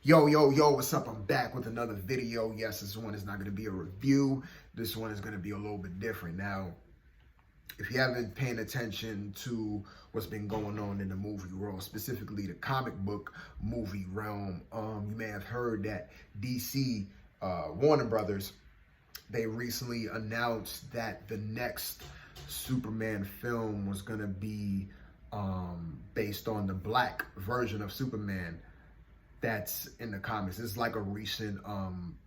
Yo, what's up? I'm back with another video. Yes, this one is not going to be a review. This one is going to be a little bit different. Now, if you haven't been paying attention to what's been going on in the movie world, specifically the comic book movie realm, you may have heard that DC, Warner Brothers, they recently announced that the next Superman film was going to be based on the black version of Superman that's in the comics. It's like a recent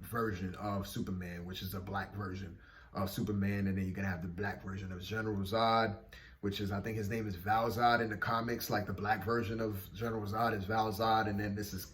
version of Superman, which is a black version of Superman, and then you can have the black version of General Zod, which is, I think his name is Val-Zod in the comics. Like the black version of General Zod is Val-Zod, and then this is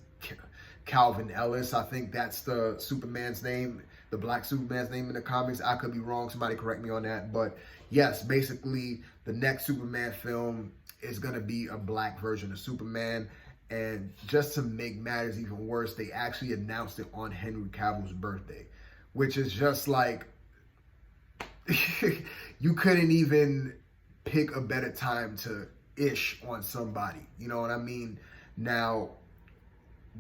Calvin Ellis. I think that's the Superman's name, the black Superman's name in the comics. I could be wrong. Somebody correct me on that. But yes, basically the next Superman film is going to be a black version of Superman. And just to make matters even worse, they actually announced it on Henry Cavill's birthday, which is just like, you couldn't even pick a better time to ish on somebody. You know what I mean? Now,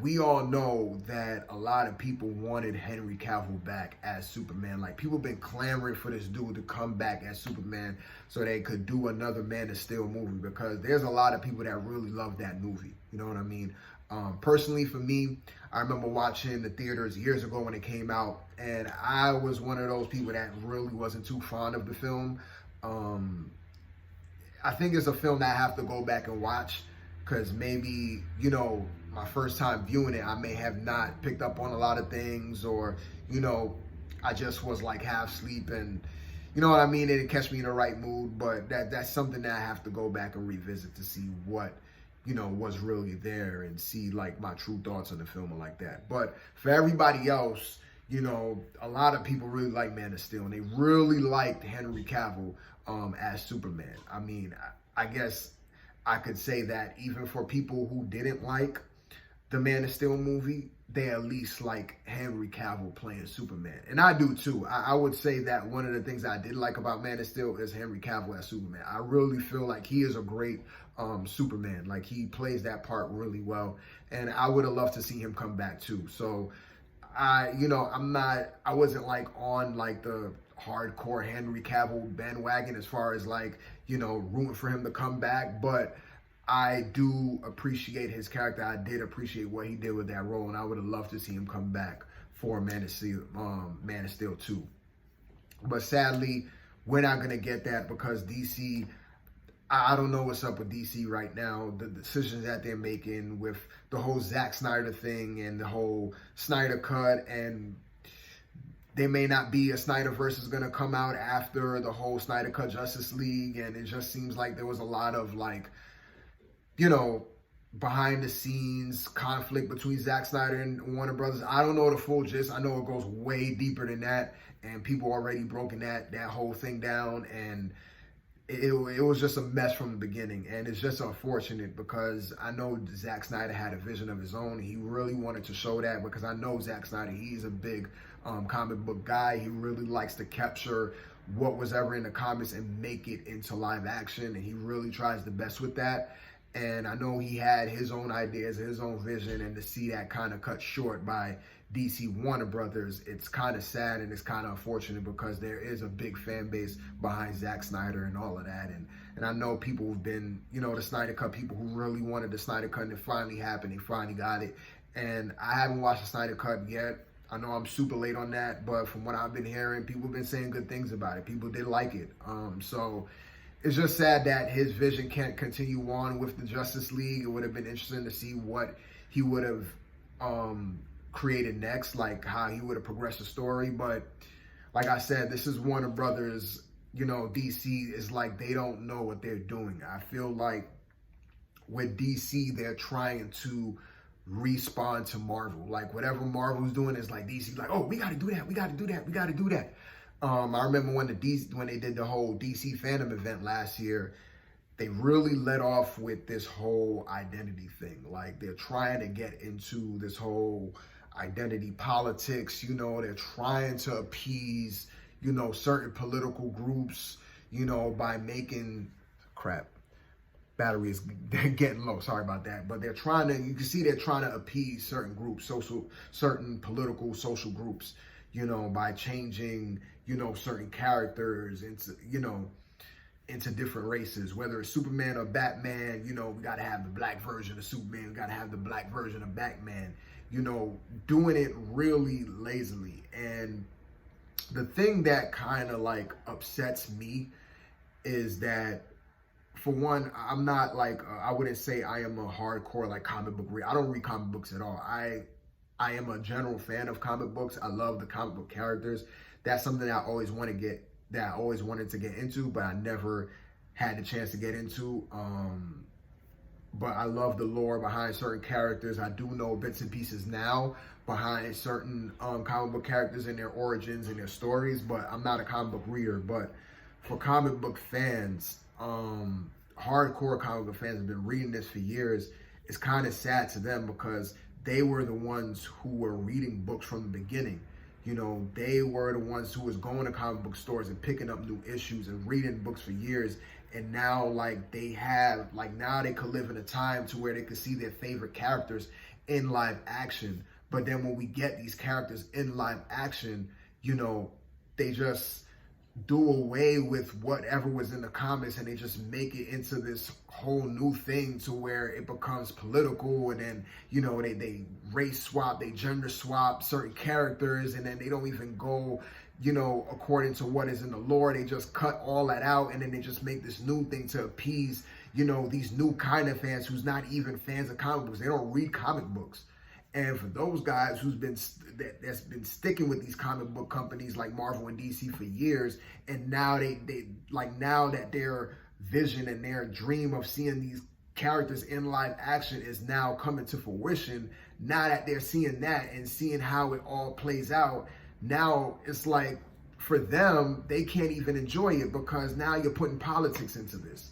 we all know that a lot of people wanted Henry Cavill back as Superman. Like, people been clamoring for this dude to come back as Superman so they could do another Man of Steel movie, because there's a lot of people that really love that movie. You know what I mean? Personally, for me, I remember watching the theaters years ago when it came out, and I was one of those people that really wasn't too fond of the film. I think it's a film that I have to go back and watch, because maybe, you know, my first time viewing it, I may have not picked up on a lot of things, or, you know, I just was like half asleep, and you know what I mean? It didn't catch me in the right mood. But that's something that I have to go back and revisit to see what, you know, was really there, and see like my true thoughts on the film and like that. But for everybody else, you know, a lot of people really like Man of Steel, and they really liked Henry Cavill as Superman. I mean, I guess I could say that even for people who didn't like the Man of Steel movie, they at least like Henry Cavill playing Superman. And I do too. I would say that one of the things I did like about Man of Steel is Henry Cavill as Superman. I really feel like he is a great Superman. Like, he plays that part really well. And I would have loved to see him come back too. So I wasn't like on like the hardcore Henry Cavill bandwagon as far as like, you know, rooting for him to come back. But I do appreciate his character. I did appreciate what he did with that role, and I would have loved to see him come back for Man of Steel 2. But sadly, we're not going to get that, because DC, I don't know what's up with DC right now. The decisions that they're making with the whole Zack Snyder thing and the whole Snyder Cut, and there may not be a Snyderverse is going to come out after the whole Snyder Cut Justice League, and it just seems like there was a lot of like, you know, behind the scenes conflict between Zack Snyder and Warner Brothers. I don't know the full gist. I know it goes way deeper than that, and people already broken that whole thing down, and it was just a mess from the beginning. And it's just unfortunate, because I know Zack Snyder had a vision of his own. He really wanted to show that, because I know Zack Snyder, he's a big comic book guy. He really likes to capture what was ever in the comics and make it into live action, and he really tries the best with that. And I know he had his own ideas, his own vision, and to see that kind of cut short by DC Warner Brothers, it's kind of sad, and it's kind of unfortunate, because there is a big fan base behind Zack Snyder and all of that. And I know people have been, you know, the Snyder Cut people who really wanted the Snyder Cut, and it finally happened. They finally got it. And I haven't watched the Snyder Cut yet. I know I'm super late on that, but from what I've been hearing, people have been saying good things about it. People did like it. So it's just sad that his vision can't continue on with the Justice League. It would have been interesting to see what he would have created next, like how he would have progressed the story. But like I said, this is Warner Brothers. You know, DC is like, they don't know what they're doing. I feel like with DC, they're trying to respond to Marvel. Like, whatever Marvel's doing is like, DC's like, oh, we got to do that. We got to do that. We got to do that. I remember when they did the whole DC fandom event last year, they really let off with this whole identity thing. Like, they're trying to get into this whole identity politics. You know, they're trying to appease, you know, certain political groups, you know, by making battery is getting low. Sorry about that. But they're trying to, you can see they're trying to appease certain groups, certain political, social groups, you know, by changing, you know, certain characters into, you know, into different races, whether it's Superman or Batman. You know, we got to have the black version of Superman. We got to have the black version of Batman, you know, doing it really lazily. And the thing that kind of like upsets me is that, for one, I'm not like, I wouldn't say I am a hardcore like comic book reader. I don't read comic books at all. I am a general fan of comic books. I love the comic book characters. That's something I always wanted to get into, but I never had the chance to get into. But I love the lore behind certain characters. I do know bits and pieces now behind certain comic book characters and their origins and their stories, but I'm not a comic book reader. But for comic book fans, hardcore comic book fans have been reading this for years. It's kind of sad to them because they were the ones who were reading books from the beginning. You know, they were the ones who was going to comic book stores and picking up new issues and reading books for years. And now, like, now they could live in a time to where they could see their favorite characters in live action. But then when we get these characters in live action, you know, they just do away with whatever was in the comics and they just make it into this whole new thing to where it becomes political. And then, you know, they race swap, they gender swap certain characters, and then they don't even go, you know, according to what is in the lore. They just cut all that out, and then they just make this new thing to appease, you know, these new kind of fans who's not even fans of comic books. They don't read comic books. And for those guys that's been sticking with these comic book companies like Marvel and DC for years, and now now that their vision and their dream of seeing these characters in live action is now coming to fruition, now that they're seeing that and seeing how it all plays out, now it's like, for them, they can't even enjoy it because now you're putting politics into this.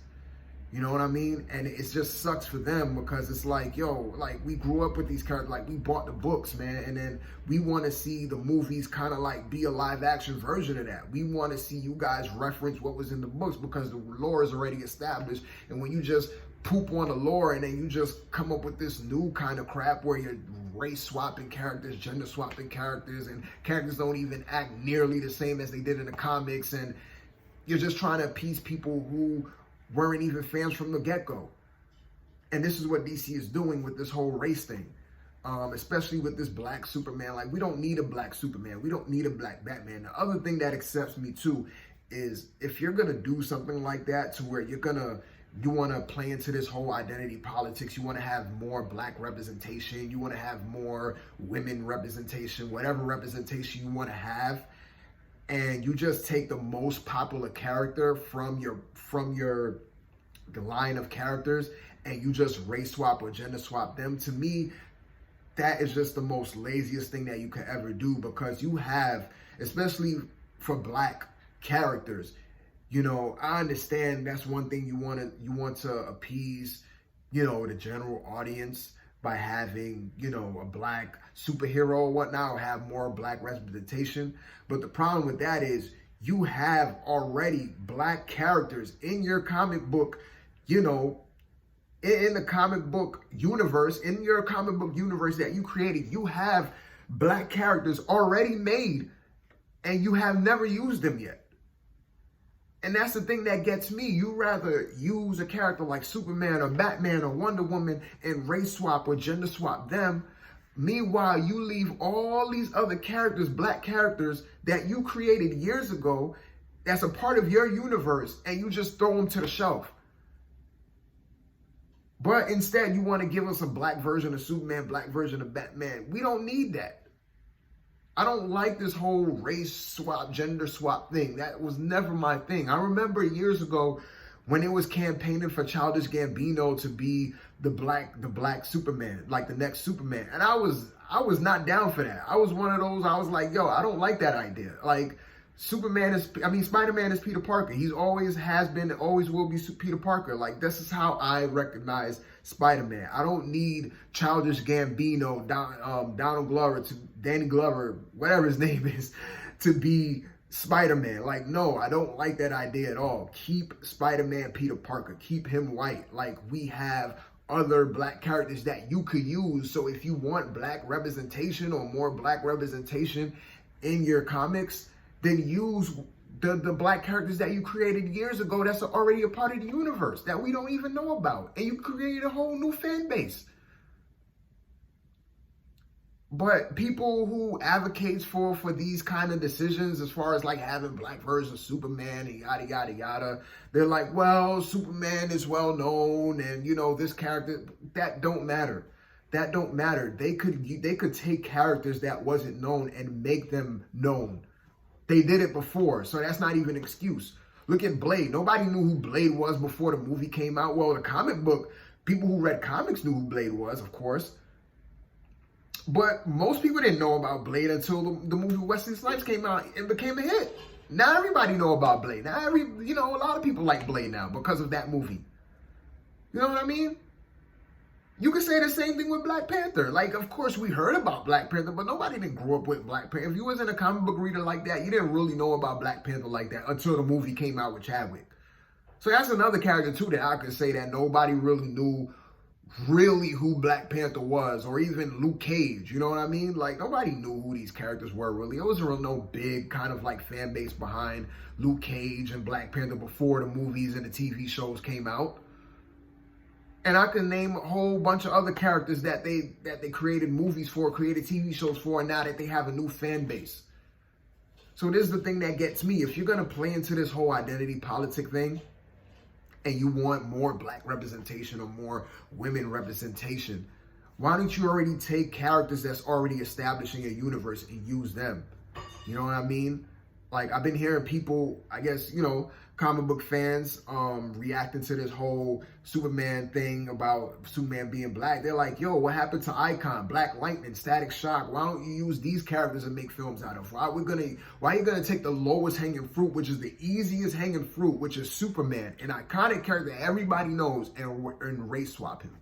You know what I mean? And it just sucks for them because it's like, yo, like, we grew up with these characters, like, we bought the books, man, and then we want to see the movies kind of like be a live action version of that. We want to see you guys reference what was in the books because the lore is already established. And when you just poop on the lore and then you just come up with this new kind of crap where you're race swapping characters, gender swapping characters, and characters don't even act nearly the same as they did in the comics, and you're just trying to appease people who weren't even fans from the get-go. And this is what DC is doing with this whole race thing, especially with this black Superman. Like, we don't need a black Superman. We don't need a black Batman. The other thing that accepts me too is if you're going to do something like that to where you want to play into this whole identity politics, you want to have more black representation, you want to have more women representation, whatever representation you want to have, and you just take the most popular character from the line of characters and you just race swap or gender swap them, to me, that is just the most laziest thing that you could ever do, because you have, especially for black characters, you know, I understand that's one thing you want to appease, you know, the general audience by having, you know, a black superhero or whatnot, or have more black representation. But the problem with that is you have already black characters in your comic book, you know, in the comic book universe, in your comic book universe that you created, you have black characters already made and you have never used them yet. And that's the thing that gets me. You rather use a character like Superman or Batman or Wonder Woman and race swap or gender swap them. Meanwhile, you leave all these other characters, black characters that you created years ago, that's a part of your universe, and you just throw them to the shelf. But instead, you want to give us a black version of Superman, black version of Batman. We don't need that. I don't like this whole race swap, gender swap thing. That was never my thing. I remember years ago when it was campaigning for Childish Gambino to be the black Superman, like the next Superman. And I was not down for that. I was one of those, I was like, yo, I don't like that idea. Like, Spider-Man is Peter Parker. He's always has been, always will be Peter Parker. Like, this is how I recognize Spider-Man. I don't need Childish Gambino, Donald Glover, Danny Glover, whatever his name is, to be Spider-Man, like, no, I don't like that idea at all. Keep Spider-Man Peter Parker, keep him white. Like, we have other black characters that you could use. So if you want black representation or more black representation in your comics, then use the black characters that you created years ago that's already a part of the universe that we don't even know about. And you create a whole new fan base. But people who advocates for these kind of decisions, as far as like having black versions of Superman and yada, yada, yada, they're like, well, Superman is well known and, you know, this character, that don't matter. That don't matter. They could take characters that wasn't known and make them known. They did it before, so that's not even an excuse. Look at Blade. Nobody knew who Blade was before the movie came out. Well, the comic book, people who read comics knew who Blade was, of course. But most people didn't know about Blade until the movie Wesley Snipes came out and became a hit. Now everybody know about Blade. Now a lot of people like Blade now because of that movie. You know what I mean? You can say the same thing with Black Panther. Like, of course, we heard about Black Panther, but nobody didn't grow up with Black Panther. If you wasn't a comic book reader like that, you didn't really know about Black Panther like that until the movie came out with Chadwick. So that's another character, too, that I could say that nobody really knew really who Black Panther was, or even Luke Cage, you know what I mean? Like, nobody knew who these characters were really. There wasn't no big kind of like fan base behind Luke Cage and Black Panther before the movies and the TV shows came out. And I can name a whole bunch of other characters that they created movies for, created TV shows for, and now that they have a new fan base. So this is the thing that gets me. If you're going to play into this whole identity politic thing, and you want more black representation or more women representation, why don't you already take characters that's already established in your universe and use them? You know what I mean? Like, I've been hearing people, I guess, you know, comic book fans reacting to this whole Superman thing about Superman being black. They're like, yo, what happened to Icon, Black Lightning, Static Shock? Why don't you use these characters and make films out of? Why are you gonna take the lowest hanging fruit, which is the easiest hanging fruit, which is Superman, an iconic character that everybody knows, and race swap him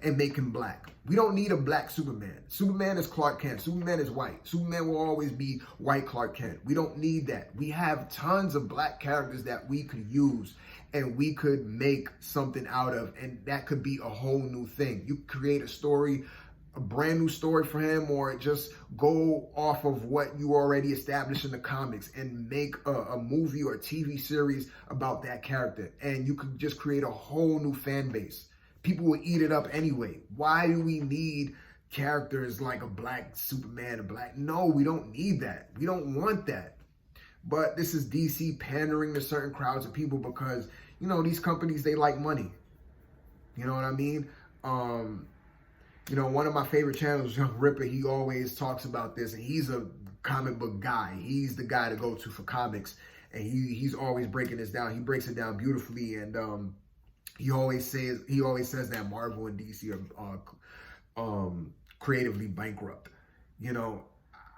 and make him black? We don't need a black Superman. Superman is Clark Kent. Superman is white. Superman will always be white Clark Kent. We don't need that. We have tons of black characters that we could use and we could make something out of, and that could be a whole new thing. You create a story, a brand new story for him, or just go off of what you already established in the comics and make a movie or a TV series about that character. And you could just create a whole new fan base. People will eat it up anyway. Why do we need characters like a black Superman, a black? No, we don't need that. We don't want that. But this is DC pandering to certain crowds of people because, you know, these companies, they like money. You know what I mean? You know, one of my favorite channels, Young Ripper, he always talks about this, and he's a comic book guy. He's the guy to go to for comics, and he's always breaking this down. He breaks it down beautifully, and he always says that Marvel and DC are creatively bankrupt. You know,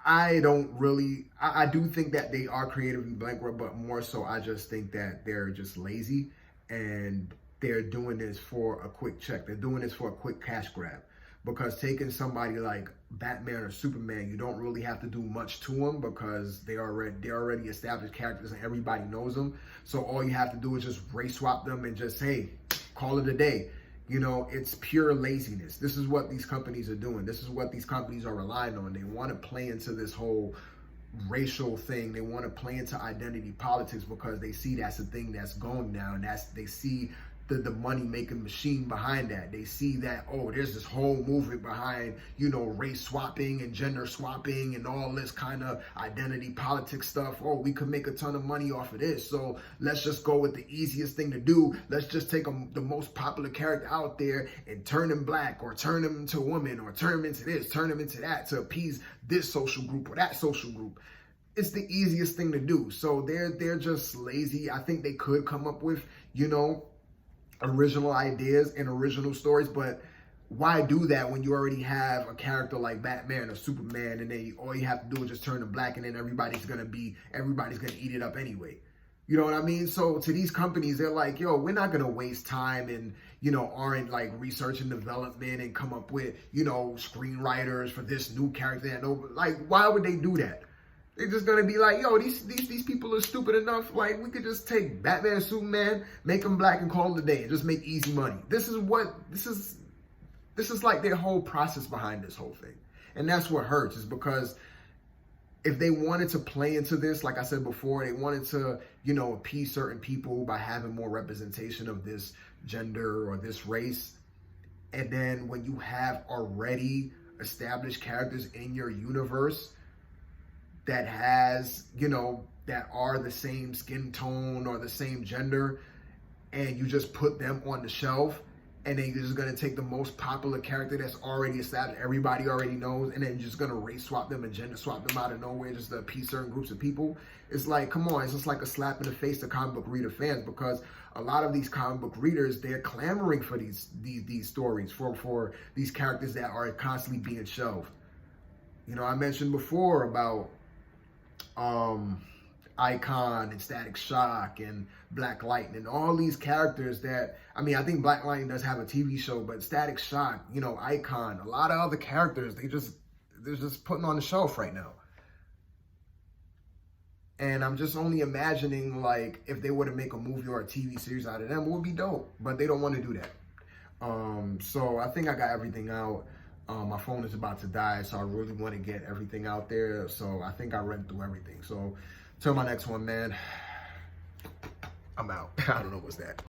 I do think that they are creatively bankrupt, but more so I just think that they're just lazy and they're doing this for a quick check. They're doing this for a quick cash grab. Because taking somebody like Batman or Superman, you don't really have to do much to them because they're already established characters and everybody knows them. So all you have to do is just race swap them and just, hey, call it a day. You know, it's pure laziness. This is what these companies are doing. This is what these companies are relying on. They want to play into this whole racial thing. They want to play into identity politics because they see that's the thing that's going now, and they see the money-making machine behind that. They see that, oh, there's this whole movement behind, you know, race swapping and gender swapping and all this kind of identity politics stuff. Oh, we could make a ton of money off of this, so let's just go with the easiest thing to do. Let's just take the most popular character out there and turn him black, or turn him into a woman, or turn him into this, turn him into that, to appease this social group or that social group. It's the easiest thing to do. So they're just lazy. I think they could come up with, you know, original ideas and original stories, but why do that when you already have a character like Batman or Superman, and then all you have to do is just turn them black, and then everybody's gonna eat it up anyway? You know what I mean? So to these companies, they're like, yo, we're not gonna waste time and, you know, aren't like research and development and come up with, you know, screenwriters for this new character. Like, why would they do that? They're just gonna be like, yo, these people are stupid enough. Like, we could just take Batman, Superman, make them black, and call it a day, and just make easy money. This is like their whole process behind this whole thing, and that's what hurts. Is because if they wanted to play into this, like I said before, they wanted to, you know, appease certain people by having more representation of this gender or this race, and then when you have already established characters in your universe that has, you know, that are the same skin tone or the same gender, and you just put them on the shelf, and then you're just gonna take the most popular character that's already established, everybody already knows, and then you're just gonna race swap them and gender swap them out of nowhere just to appease certain groups of people. It's like, come on, it's just like a slap in the face to comic book reader fans, because a lot of these comic book readers, they're clamoring for these stories, for these characters that are constantly being shelved. You know, I mentioned before about Icon and Static Shock and Black Lightning, all these characters that, I mean, I think Black Lightning does have a TV show, but Static Shock, you know, Icon, a lot of other characters, they're just putting on the shelf right now. And I'm just only imagining, like, if they were to make a movie or a TV series out of them, it would be dope, but they don't want to do that. So I think I got everything out. My phone is about to die, so I really want to get everything out there. So I think I read through everything. So till my next one, man, I'm out. I don't know what's that.